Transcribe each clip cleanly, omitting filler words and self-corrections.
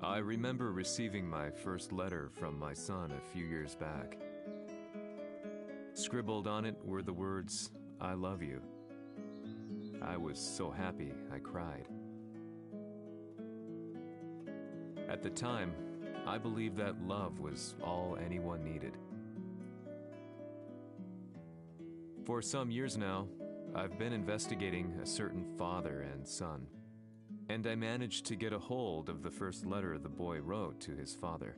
I remember receiving my first letter from my son a few years back. Scribbled on it were the words, "I love you." I was so happy I cried. At the time, I believed that love was all anyone needed. For some years now, I've been investigating a certain father and son, and I managed to get a hold of the first letter the boy wrote to his father.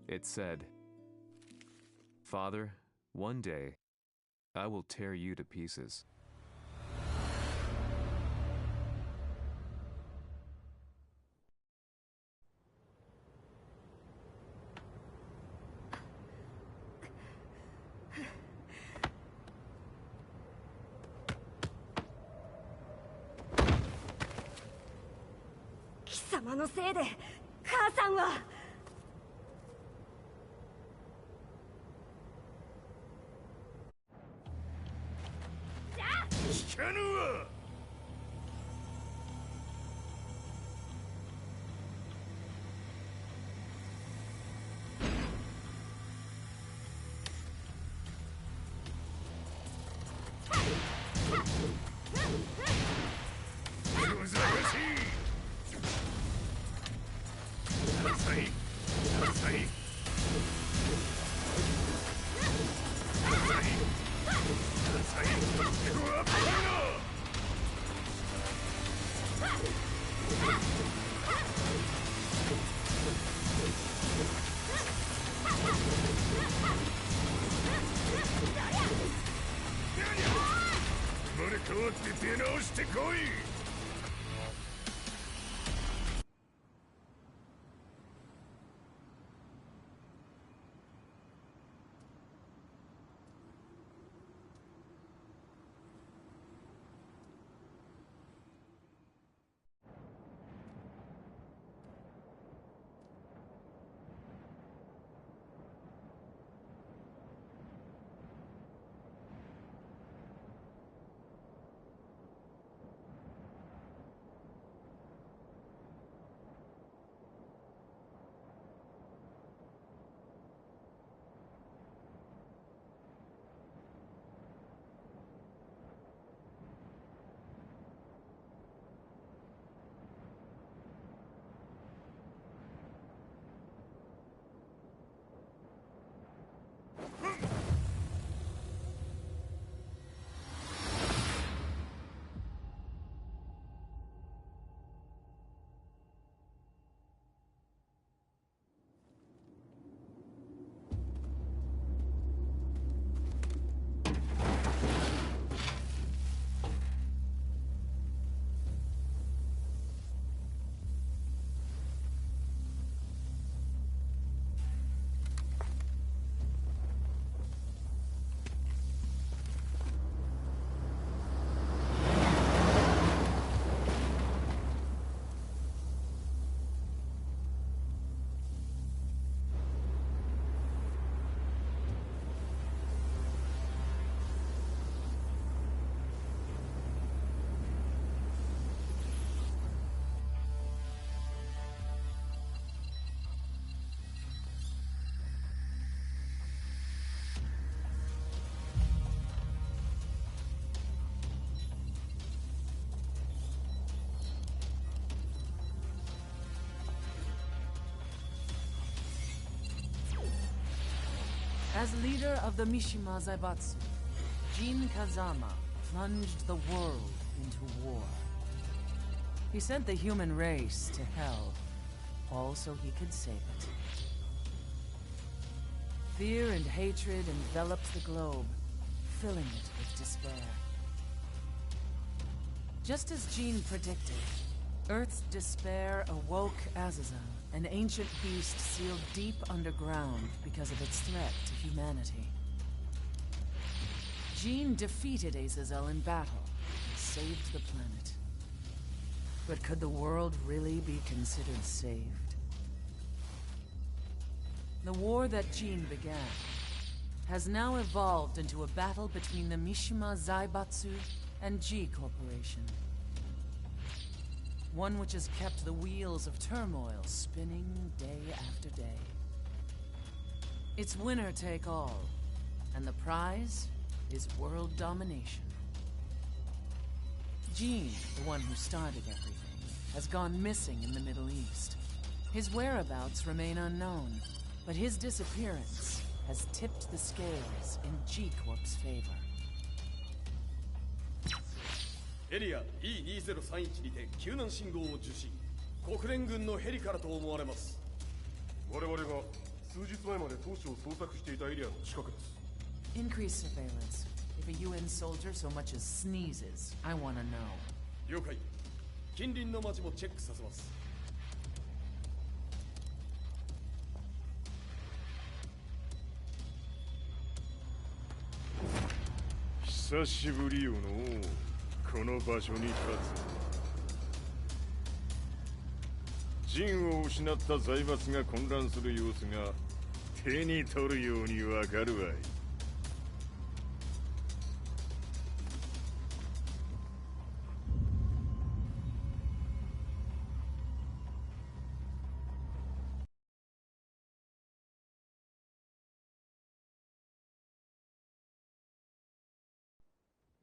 It said, "Father, one day, I will tear you to pieces." "貴様のせいで母さんは..." 聞かぬわ。ござましい。なさい。なさい。なさい。なさい。手をアップするな。生まれ変わって出直してこい。As leader of the Mishima Zaibatsu, Jin Kazama plunged the world into war. He sent the human race to hell, all so he could save it. Fear and hatred enveloped the globe, filling it with despair. Just as Jin predicted, Earth's despair awoke Azazel, an ancient beast sealed deep underground because of its threat to humanity. Jin defeated Azazel in battle and saved the planet. But could the world really be considered saved? The war that Jin began has now evolved into a battle between the Mishima Zaibatsu and G Corporation. one which has kept the wheels of turmoil spinning day after day. It's winner take all, and the prize is world domination. Gene, the one who started everything, has gone missing in the Middle East. His whereabouts remain unknown, but his disappearance has tipped the scales in G-Corp's favor. エリア E2031 にて救難信号を受信。国連軍のヘリからと思われます。我々が数日前まで当初を捜索していたエリアの近くです。Increase surveillance. If a UN soldier so much as sneezes, I want to know. 了解。近隣の町もチェックさせます。久しぶりよのこの場所に立つ。陣を失った財閥が混乱する様子が手に取るようにわかるわい。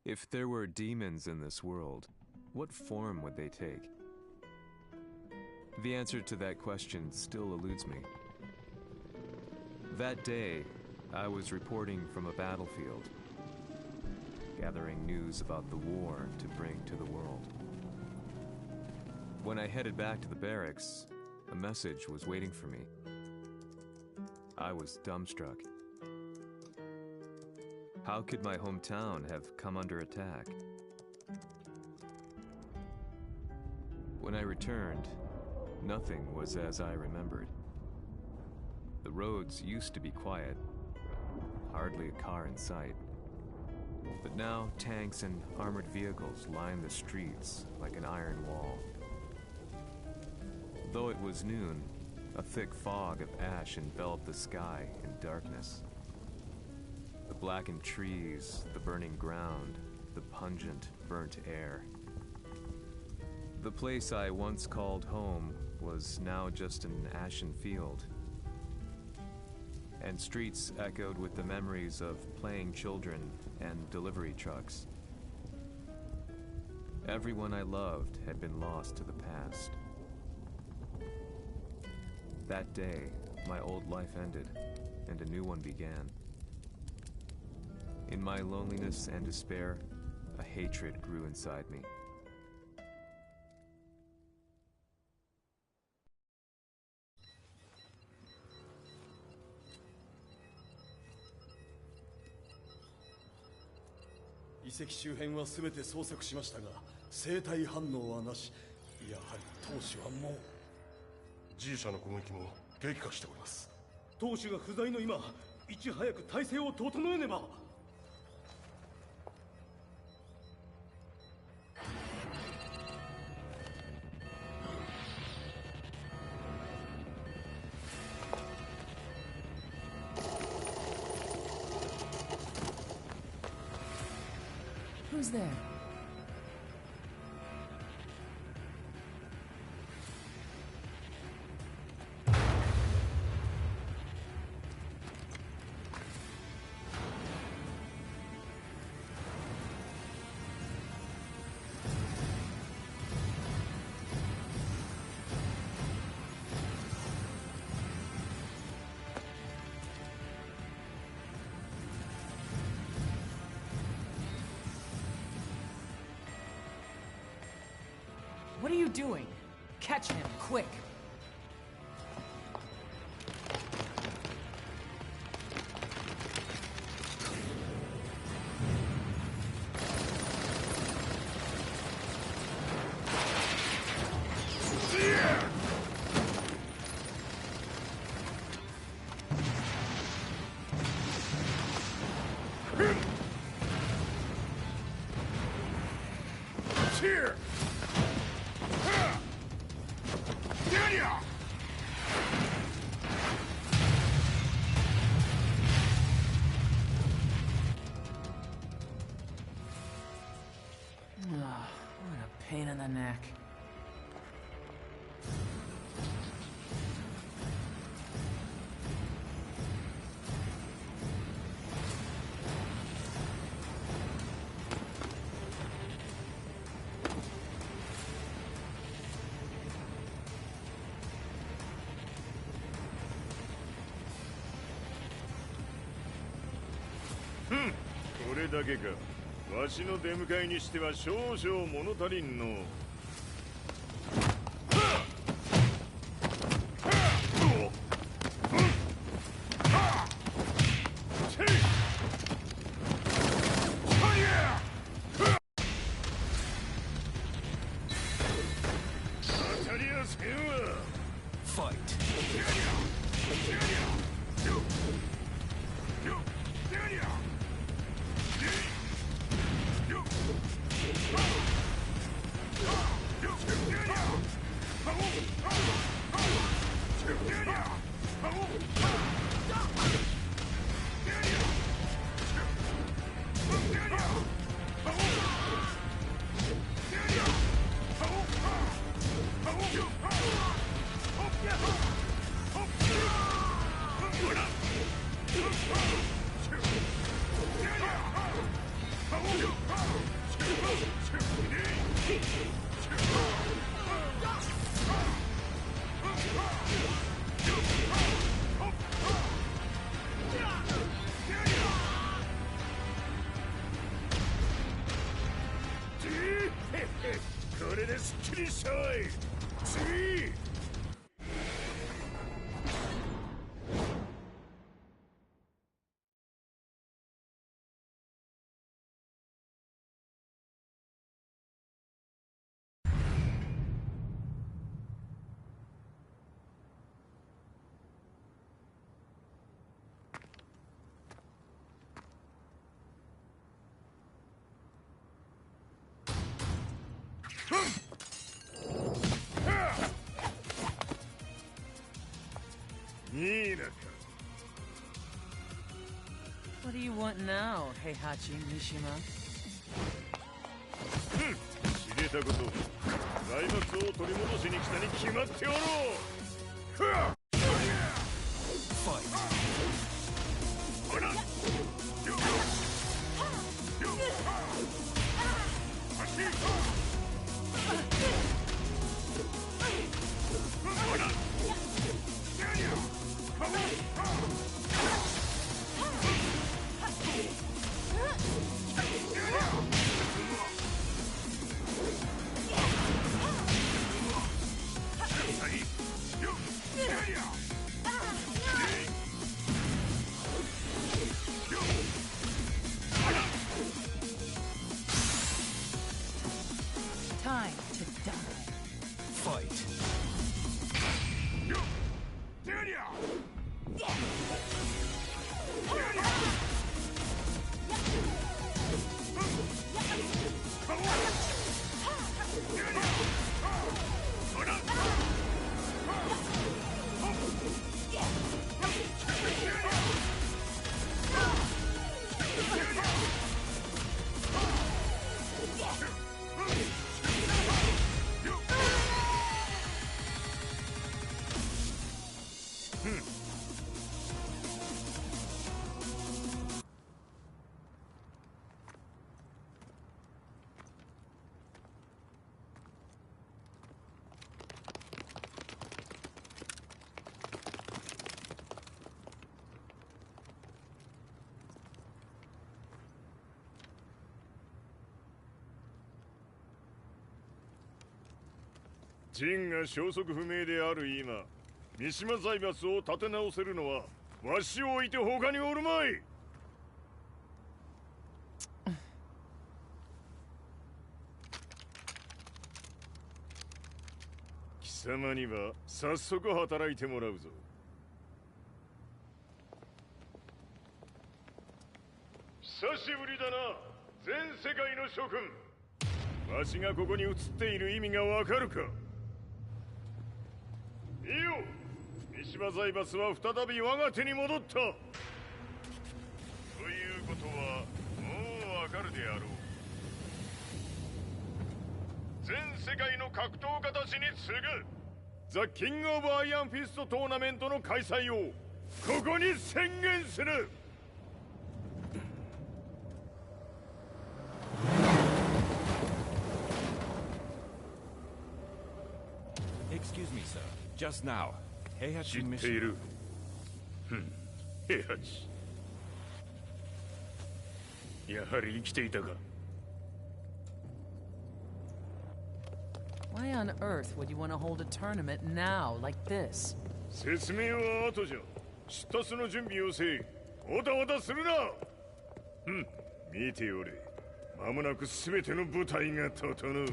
If there were demons in this world, what form would they take? The answer to that question still eludes me. That day, I was reporting from a battlefield, gathering news about the war to bring to the world. When I headed back to the barracks, a message was waiting for me. I was dumbstruck. How could my hometown have come under attack? When I returned, nothing was as I remembered. The roads used to be quiet, hardly a car in sight. But now tanks and armored vehicles line the streets like an iron wall. Though it was noon, a thick fog of ash enveloped the sky in darkness. The blackened trees, the burning ground, the pungent, burnt air. The place I once called home was now just an ashen field. And streets echoed with the memories of playing children and delivery trucks. Everyone I loved had been lost to the past. That day, my old life ended, and a new one began. In my loneliness and despair, a hatred grew inside me.「遺跡周辺は全て捜索しましたが、生体反応はなし。やはり当主はもう。G 社の攻撃も激化しております。当主が不在の今、いち早く体制を整えねば。Who's there? What are you doing? Catch him, quick! Here! What a pain in the neck. だけか。わしの出迎えにしては少々物足りんの。これですっきりしたい。次。What do you want now, Heihachi Mishima? 知れたこと。財閥を取り戻しに来たに決まっておろう。Time to die. Fight.陣が消息不明である今、三島財閥を立て直せるのはわしを置いて他におるまい。貴様には早速働いてもらうぞ。久しぶりだな、全世界の諸君。わしがここに映っている意味がわかるか。いいよ、三島財閥は再び我が手に戻った。ということはもうわかるであろう。全世界の格闘家たちに次ぐザ・キング・オブ・アイアンフィストトーナメントの開催をここに宣言する。Excuse me, sir. Just now, 知 Heihachi ってい Mishima. る。平八。やはり生きていたか。 Why on earth would you want to hold a tournament now, like this? 説明は後じゃ。出立の準備をせい。おたおたするな。見ておれ。間もなく全ての部隊が整う。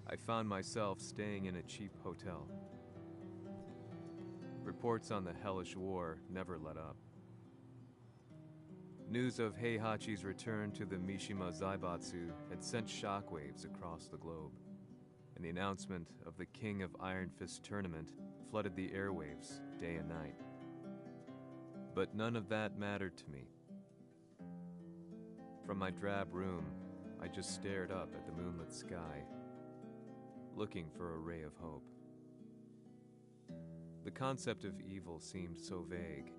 I found myself staying in a cheap hotel. Reports on the hellish war never let up. News of Heihachi's return to the Mishima Zaibatsu had sent shockwaves across the globe, and the announcement of the King of Iron Fist tournament flooded the airwaves day and night. But none of that mattered to me. From my drab room, I just stared up at the moonlit sky, looking for a ray of hope. The concept of evil seemed so vague.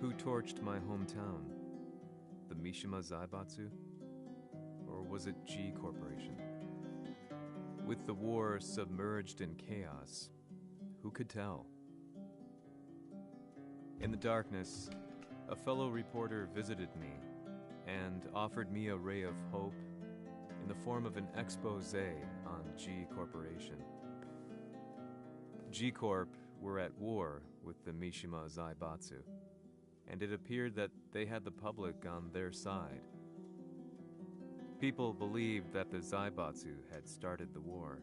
Who torched my hometown? The Mishima Zaibatsu? Or was it G Corporation? With the war submerged in chaos, who could tell? In the darkness, a fellow reporter visited me and offered me a ray of hope in the form of an expose on G Corporation. G Corp were at war with the Mishima Zaibatsu, and it appeared that they had the public on their side. People believed that the Zaibatsu had started the war,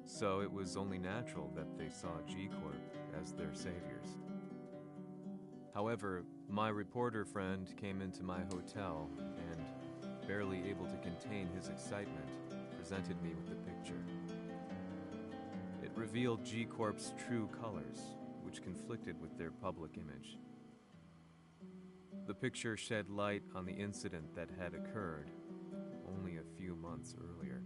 so it was only natural that they saw G Corp as their saviors. However, my reporter friend came into my hotel and, barely able to contain his excitement, presented me with the picture. It revealed G Corp's true colors, which conflicted with their public image. The picture shed light on the incident that had occurred only a few months earlier.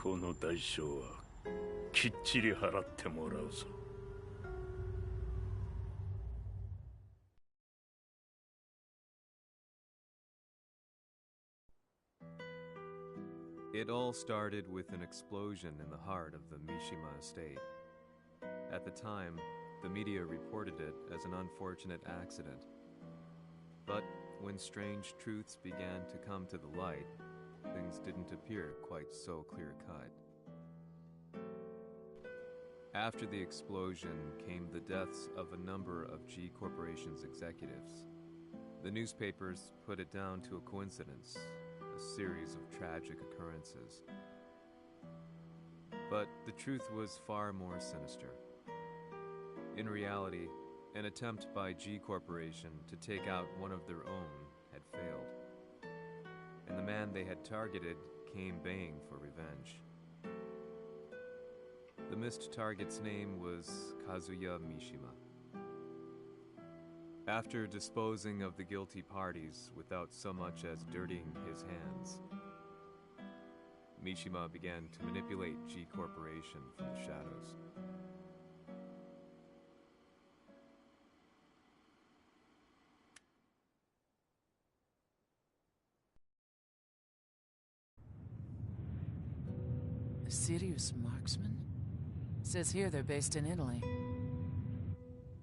この代償はきっちり払ってもらうぞ。It all started with an explosion in the heart of the Mishima estate. At the time, the media reported it as an unfortunate accident. But when strange truths began to come to the light, things didn't appear quite so clear-cut. After the explosion came the deaths of a number of G Corporation's executives. The newspapers put it down to a coincidence, a series of tragic occurrences. But the truth was far more sinister. In reality, an attempt by G Corporation to take out one of their own had failed, and the man they had targeted came baying for revenge. The missed target's name was Kazuya Mishima. After disposing of the guilty parties without so much as dirtying his hands, Mishima began to manipulate G Corporation from the shadows. A serious marksman? Says here they're based in Italy.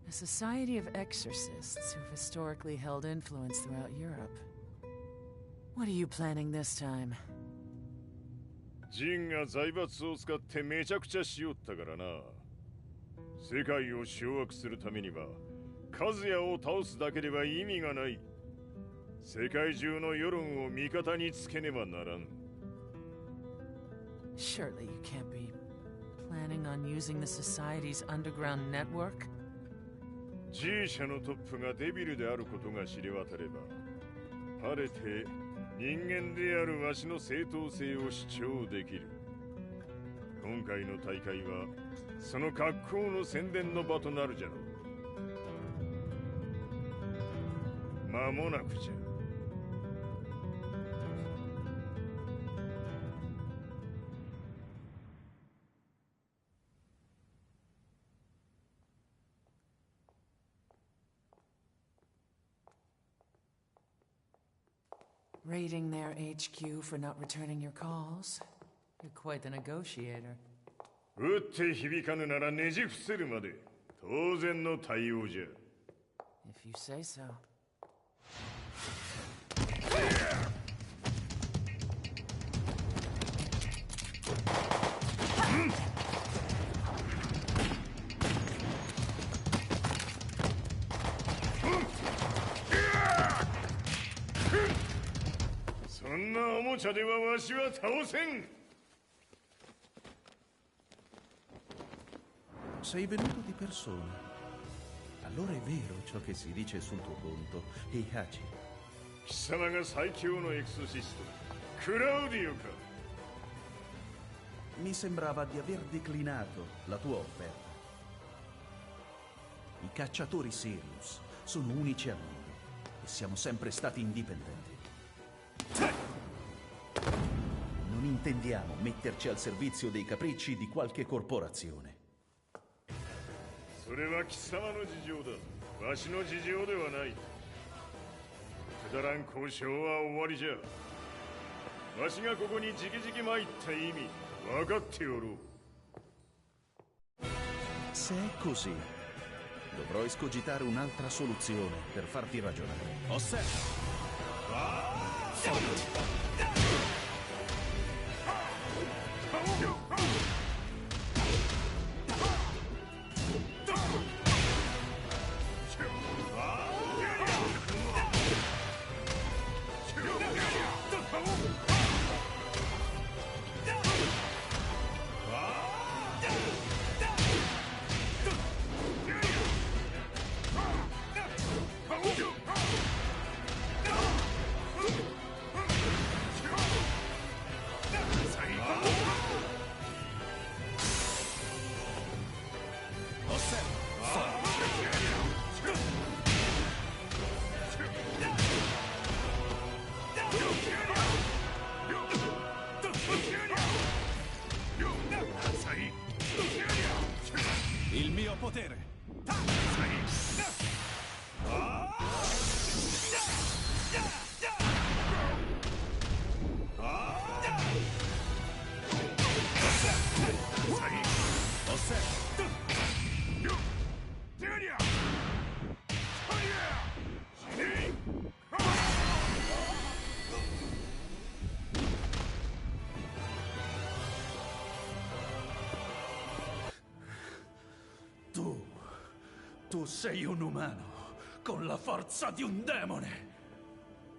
A society of exorcists who've historically held influence throughout Europe. What are you planning this time? ジンが財閥を使ってめちゃくちゃしよったからな。世界を掌握するためにはカズヤを倒すだけでは意味がない。世界中の世論を味方につけねばならん。Surely you can't be planning on using the society's underground network? G 社のトップがデビルであることが知れ渡れば、晴れて人間であるわしの正当性を主張できる。今回の大会はその格好の宣伝の場となるじゃろう。間もなくじゃ。Raiding their HQ for not returning your calls? You're quite the negotiator. 撃って響かぬならねじ伏せるまで当然の対応じゃ。If you say so. そんなおもちゃではわしは倒せん。Sei venuto di persona. Allora è vero ciò che si dice sul tuo conto, Heihachi. 貴様が最強のエクソシスト、クラウディオか。Mi sembrava di aver declinato la tua offerta. I cacciatori Sirius sono unici al mondo e siamo sempre stati indipendenti. Non intendiamo metterci al servizio dei capricci di qualche corporazione. それは貴様の事情だ。わしの事情ではない。くだらん交渉は終わりじゃ。わしがここに直々参った意味分かっておろう。Se è così, dovrò escogitare un'altra soluzione per farti ragionare. Osserva! Il mio potere! Tu sei un umano, con la forza di un demone!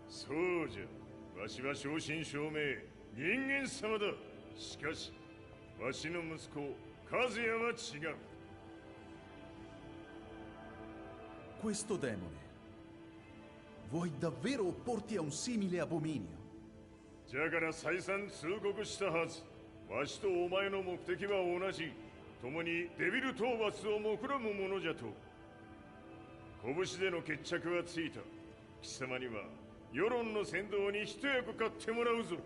そうじゃ。わしは正真正銘人間様だ。しかしわしの息子和也は違う。 Questo demone, vuoi davvero opporti a un simile abominio? じゃから再三通告したはず。わしとお前の目的は同じ。共にデビル討伐を目論むものじゃと。拳での決着はついた。貴様には世論の先導に一役買ってもらうぞ。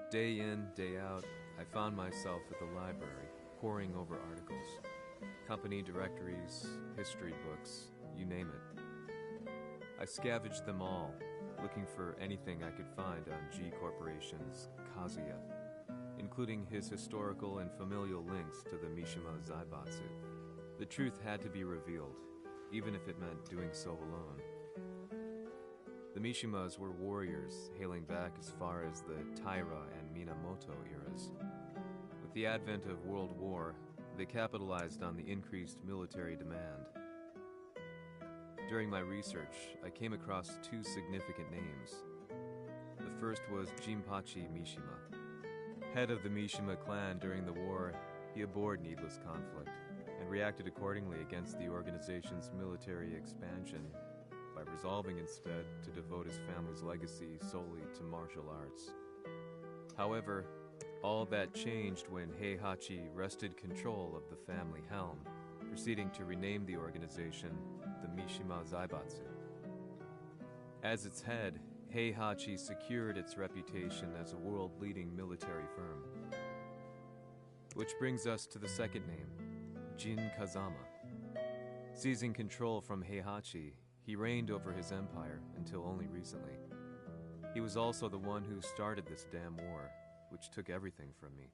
Day in, day out, I found myself at the library, poring over articles. Company directories, history books, you name it. I scavenged them all, looking for anything I could find on G Corporation's Kazuya, including his historical and familial links to the Mishima Zaibatsu. The truth had to be revealed, even if it meant doing so alone. The Mishimas were warriors hailing back as far as the Taira and Minamoto eras. With the advent of World War, they capitalized on the increased military demand. During my research, I came across two significant names. The first was Jinpachi Mishima. Head of the Mishima clan during the war, he abhorred needless conflict and reacted accordingly against the organization's military expansion by resolving instead to devote his family's legacy solely to martial arts. However, all that changed when Heihachi wrested control of the family helm, proceeding to rename the organization the Mishima Zaibatsu. As its head, Heihachi secured its reputation as a world-leading military firm. Which brings us to the second name, Jin Kazama. Seizing control from Heihachi, he reigned over his empire until only recently. He was also the one who started this damn war, which took everything from me.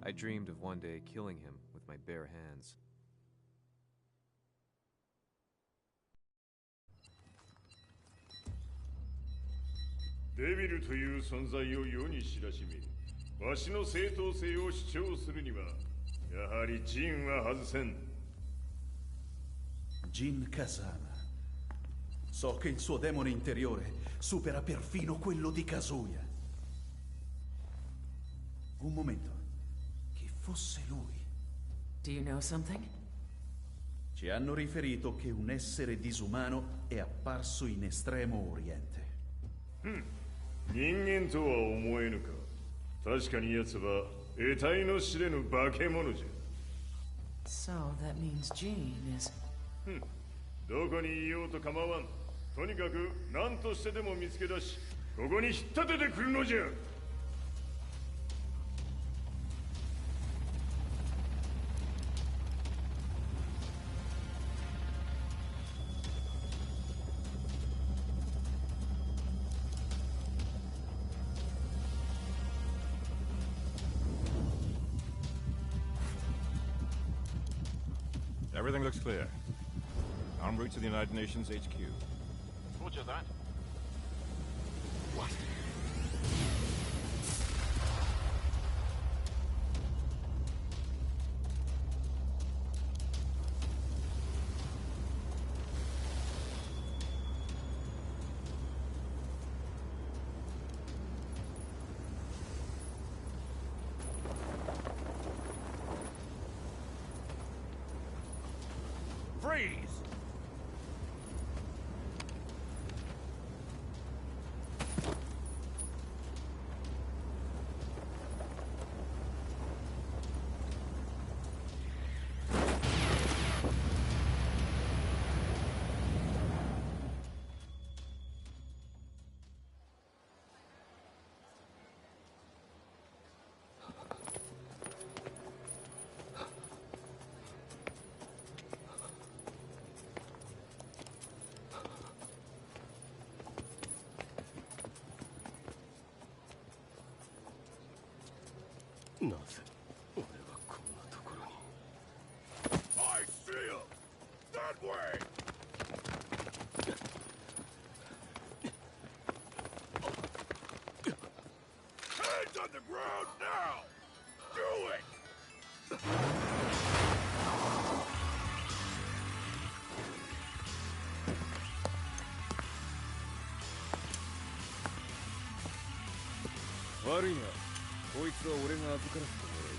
I dreamed of one day killing him with my bare hands. Devil という存在を世に知らしめ、わしの正当性を主張するには、やはりジンは外せん。 Jin Kazama. So che il suo demone interiore supera perfino quello di Kazuya. Un momento. Chi fosse lui? Do you know something? Ci hanno riferito che un essere disumano è apparso in Estremo Oriente. 人間とは思えぬか。確かに奴は得体の知れぬ化け物じゃ。 So that means Jean is... どこにいようと構わん。とにかく何としてでも見つけ出し、ここに引っ立ててくるのじゃ。 Everything looks clear. En route to the United Nations HQ. Roger that. What? Freeze!なぜ俺はこんなところに。 I see him! That way! Hands on the ground now! Do it! 悪いな。こいつは俺が預からせてもらう。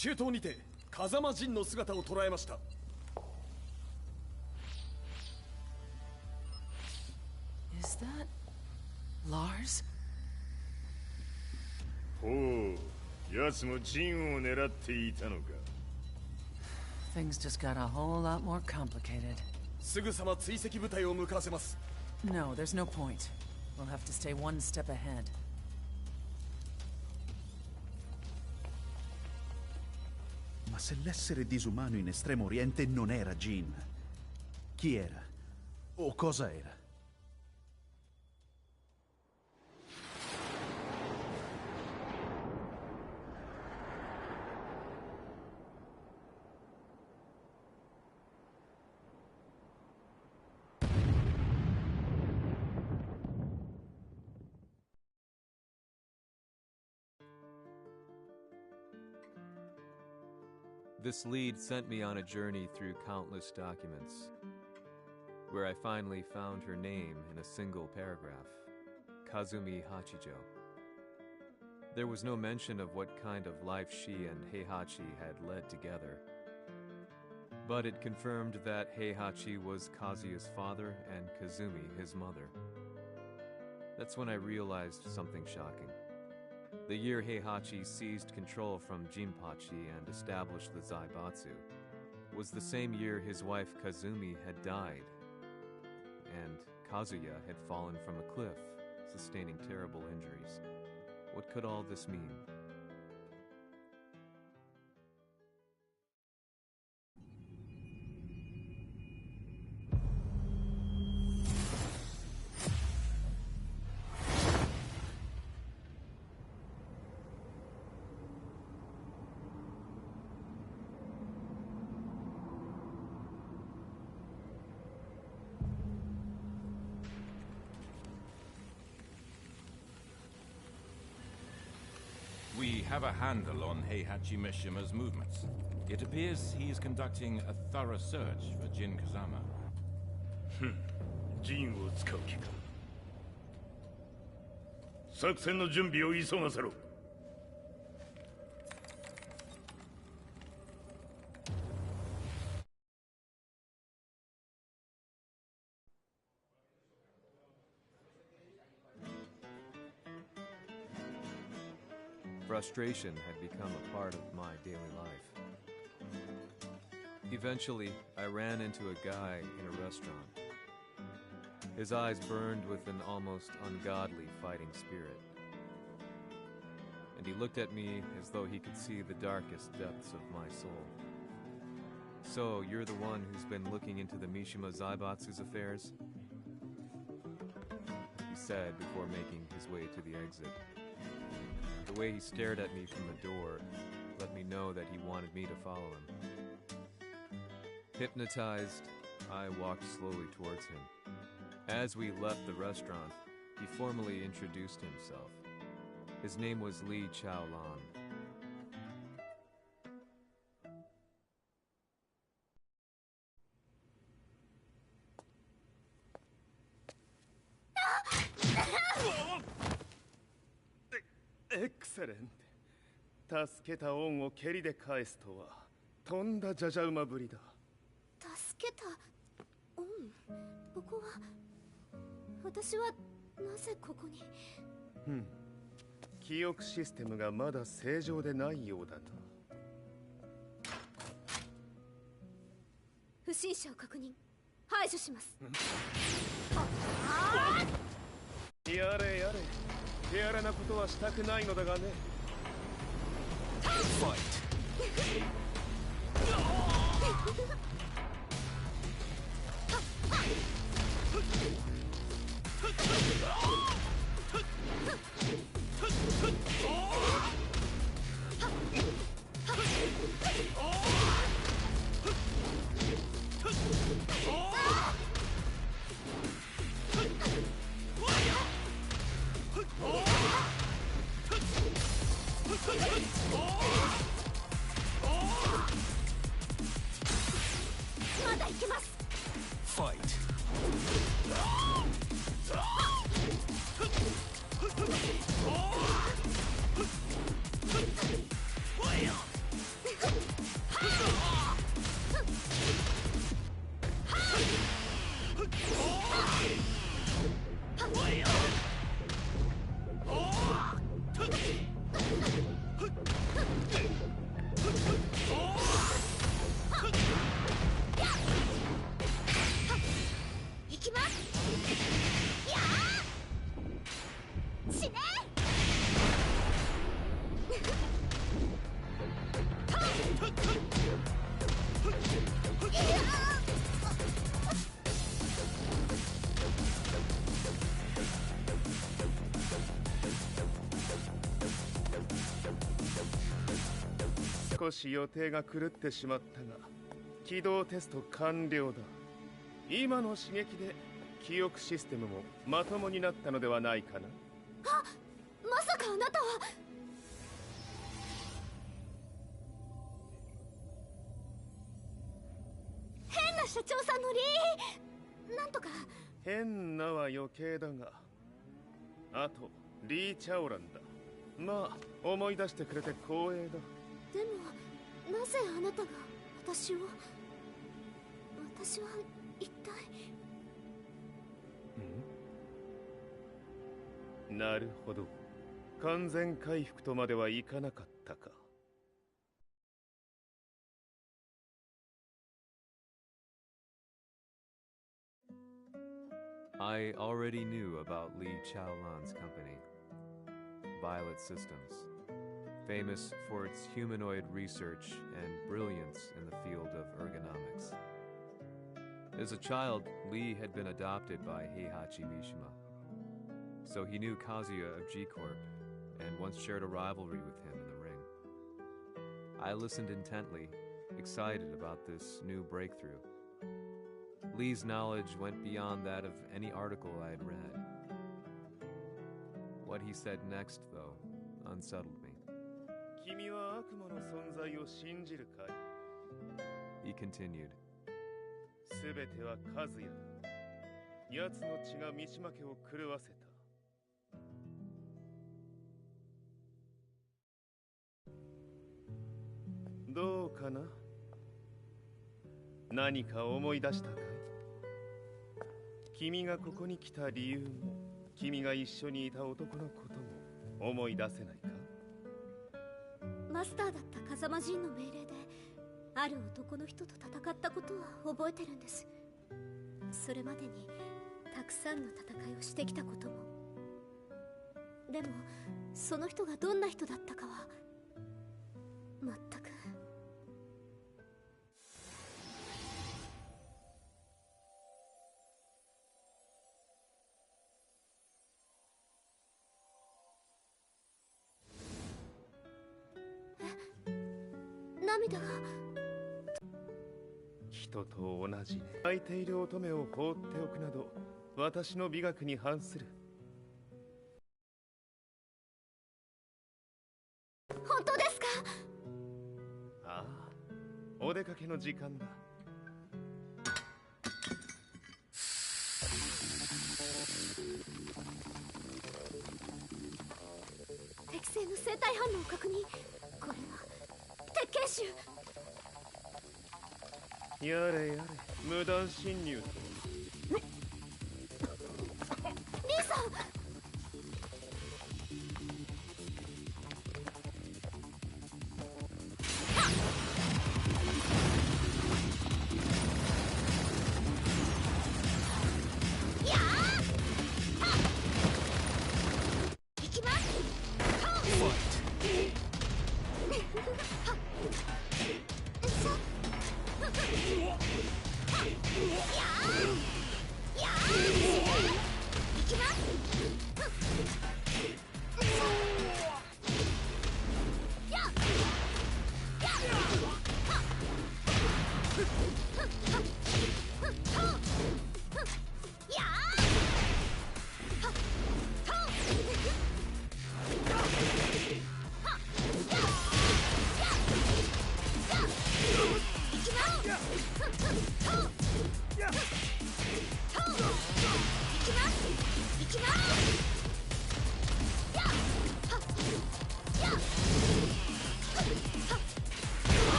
中東にて風間陣の姿を捉えました。Is that Lars? ほう、奴も陣を狙っていたのか。Things just got a whole lot more complicated. すぐさま追跡部隊を向かわせます。No, there's no point. We'll have to stay one step ahead. Ma se l'essere disumano in Estremo Oriente non era Jin, chi era? O cosa era? This lead sent me on a journey through countless documents, where I finally found her name in a single paragraph, Kazumi Hachijo. There was no mention of what kind of life she and Heihachi had led together, but it confirmed that Heihachi was Kazuya's father and Kazumi his mother. That's when I realized something shocking. The year Heihachi seized control from Jinpachi and established the Zaibatsu was the same year his wife Kazumi had died, and Kazuya had fallen from a cliff, sustaining terrible injuries. What could all this mean? We have a handle on Heihachi Mishima's movements. It appears he is conducting a thorough search for Jin Kazama. 陣を使う気か。作戦の準備を急がせろ。Frustration had become a part of my daily life. Eventually, I ran into a guy in a restaurant. His eyes burned with an almost ungodly fighting spirit. And he looked at me as though he could see the darkest depths of my soul. So, you're the one who's been looking into the Mishima Zaibatsu's affairs? He said before making his way to the exit. The way he stared at me from the door let me know that he wanted me to follow him. Hypnotized, I walked slowly towards him. As we left the restaurant, he formally introduced himself. His name was Li Chaolan. Excellent. 助けた恩を蹴りで返すとはとんだじゃじゃ馬ぶりだ。助けた恩。ここは私はなぜここに。記憶システムがまだ正常でないようだな。不審者を確認。排除します。やれやれ。手やらなことはしたくないのだがね。まだ行けます。行きます。やー死ね少し予定が狂ってしまったが、起動テスト完了だ。今の刺激で記憶システムもまともになったのではないかな。あ、まさかあなたは。変な社長さんのなんとか。変なは余計だが、あとリー・チャオランだ。まあ思い出してくれて光栄だ。でもなぜあなたが私は一体。なるほど、完全回復とまではいかなかったか。I already knew about Li Chaolan's company, Violet Systems, famous for its humanoid research and brilliance in the field of ergonomics. As a child, Li had been adopted by Heihachi Mishima, so he knew Kazuya of G-Corp and once shared a rivalry with him in the ring. I listened intently, excited about this new breakthrough. Lee's knowledge went beyond that of any article I had read. What he said next, though, unsettled me. 君は悪魔の存在を信じるかい? He continued. すべてはカズヤだ。奴の血が三島家を狂わせた。どうかな？何か思い出したかい？君がここに来た理由も、君が一緒にいた男のことも思い出せないか？マスターだった風間陣の命令である男の人と戦ったことは覚えてるんです。それまでにたくさんの戦いをしてきたことも。でもその人がどんな人だったかは全く。涙が。人と同じね。泣いている乙女を放っておくなど私の美学に反する。本当ですか？ああ、お出かけの時間だ。適正の生体反応を確認。これは鉄拳臭。やれやれ、無断侵入と。リーさん。やあ！行きます。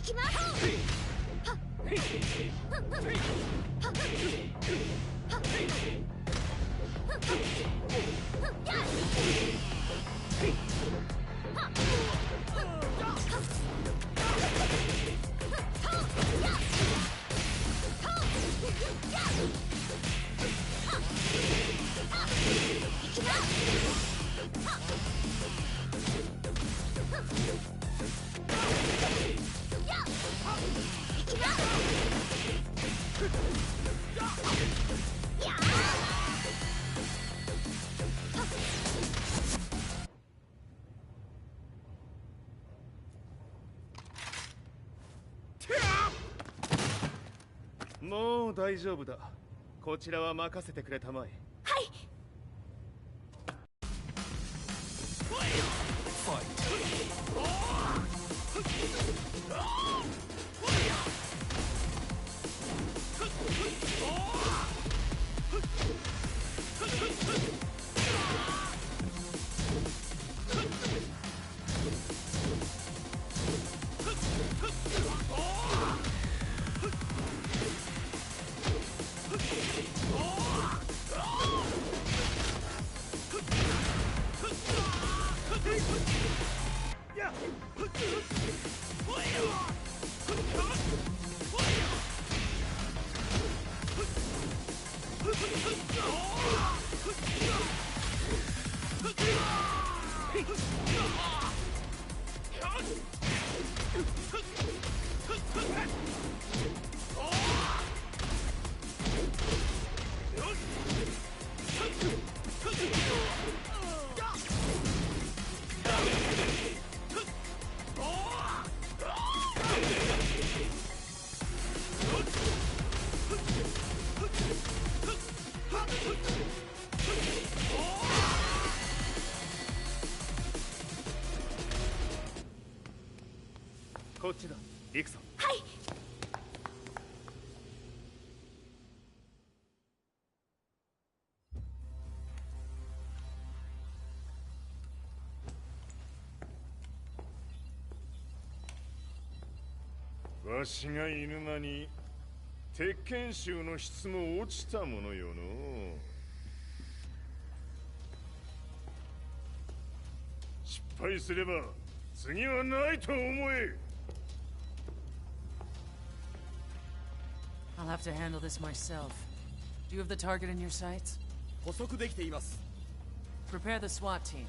きます。もう大丈夫だ。こちらは任せてくれたまえ。はい。こっちだ。行くぞ。はい。わしが犬間に鉄拳衆の質も落ちたものよの。失敗すれば次はないと思え。I'll have to handle this myself. Do you have the target in your sights? 捕捉できています。Prepare the SWAT team.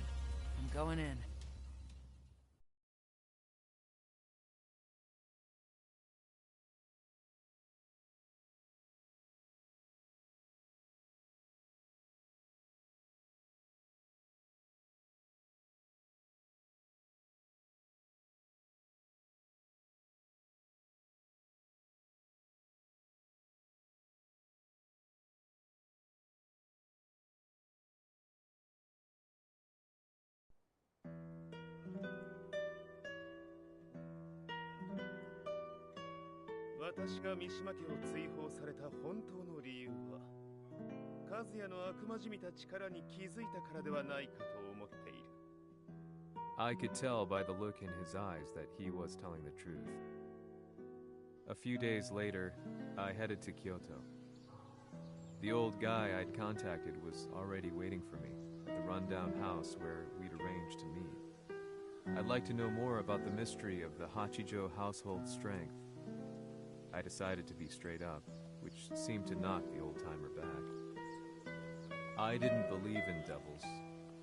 I'm going in.「私が三島家を追放された本当の理由は、和也の悪魔じみた力に気づいたからではないかと思っている。I could tell by the look in his eyes that he was telling the truth. A few days later, I headed to Kyoto. The old guy I'd contacted was already waiting for me at the rundown house where we'd arranged to meet. I'd like to know more about the mystery of the Hachijo household strength. I decided to be straight up, which seemed to knock the old-timer back. I didn't believe in devils,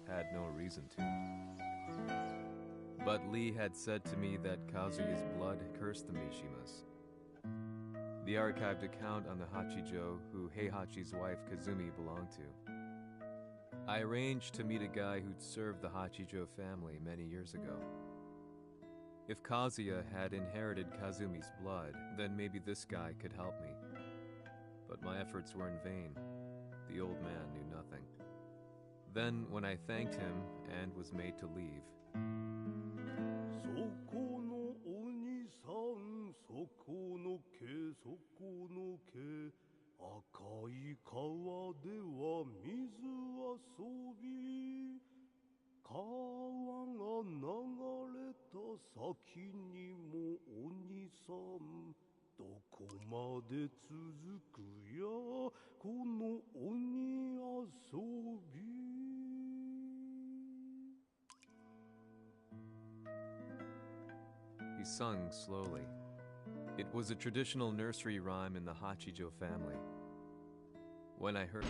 had no reason to. But Lee had said to me that Kazuya's blood cursed the Mishimas. The archived account on the Hachijo who Heihachi's wife Kazumi belonged to. I arranged to meet a guy who'd served the Hachijo family many years ago. If Kazuya had inherited Kazumi's blood, then maybe this guy could help me. But my efforts were in vain. The old man knew nothing. Then, when I thanked him and was made to leave, そこの鬼さん、そこの毛、そこの毛、赤い川では水遊び、川が流れた先にも鬼さまで続くよこの鬼遊び He sung slowly. It was a traditional nursery rhyme in the Hachijo family. When I heard